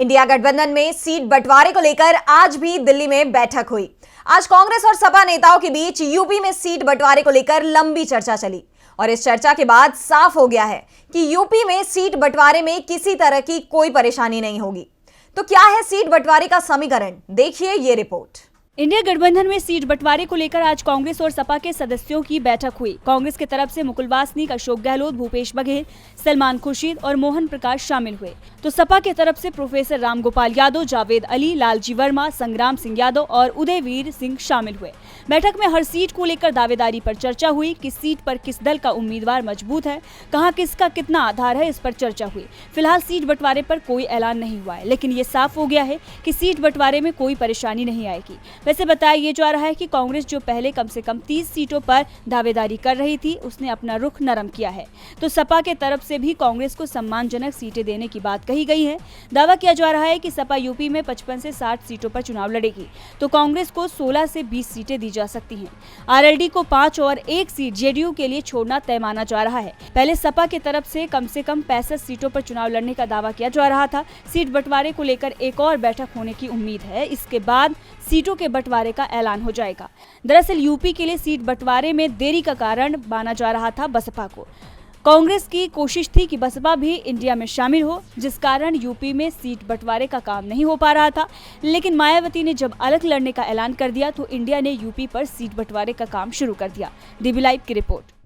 India गठबंधन में seat बंटवारे को लेकर आज भी दिल्ली में बैठक हुई। आज कांग्रेस और सपा नेताओं के बीच यूपी में सीट बंटवारे को लेकर लंबी चर्चा चली और इस चर्चा के बाद साफ हो गया है कि यूपी में सीट बंटवारे में किसी तरह की कोई परेशानी नहीं होगी। तो क्या है सीट बंटवारे का समीकरण, देखिए ये रिपोर्ट। इंडिया गठबंधन में सीट बंटवारे को लेकर आज कांग्रेस और सपा के सदस्यों की बैठक हुई। कांग्रेस की तरफ से मुकुल वासनिक, अशोक गहलोत, भूपेश बघेल, सलमान खुर्शीद और मोहन प्रकाश शामिल हुए, तो सपा की तरफ से प्रोफेसर रामगोपाल यादव, जावेद अली, लालजी वर्मा, संग्राम सिंह यादव और उदयवीर सिंह शामिल हुए। बैठक में हर सीट को लेकर दावेदारी पर चर्चा हुई। किस सीट पर किस दल का उम्मीदवार मजबूत है, कहां किसका कितना आधार है, इस पर चर्चा हुई। फिलहाल सीट बंटवारे पर कोई ऐलान नहीं हुआ है, लेकिन ये साफ हो गया है कि सीट बंटवारे में कोई परेशानी नहीं आएगी। वैसे बताया ये जा रहा है कि कांग्रेस जो पहले कम से कम 30 सीटों पर दावेदारी कर रही थी, उसने अपना रुख नरम किया है, तो सपा के तरफ से भी कांग्रेस को सम्मानजनक सीटें देने की बात कही गई है। दावा किया जा रहा है कि सपा यूपी में 55 से 60 सीटों पर चुनाव लड़ेगी, तो कांग्रेस को 16 से 20 सीटें दी जा सकती हैं। आरएलडी को 5 और 1 सीट जेडीयू के लिए छोड़ना तय माना जा रहा है। पहले सपा की तरफ से कम 65 सीटों पर चुनाव लड़ने का दावा किया जा रहा था। सीट बंटवारे को लेकर एक और बैठक होने की उम्मीद है। इसके बाद सीटों के बंटवारे का ऐलान हो जाएगा। दरअसल यूपी के लिए सीट बंटवारे में देरी का कारण माना जा रहा था बसपा को। कांग्रेस की कोशिश थी कि बसपा भी इंडिया में शामिल हो, जिस कारण यूपी में सीट बंटवारे का काम नहीं हो पा रहा था। लेकिन मायावती ने जब अलग लड़ने का ऐलान कर दिया तो इंडिया ने यूपी पर सीट बंटवारे का काम शुरू कर दिया। डीबी लाइव की रिपोर्ट।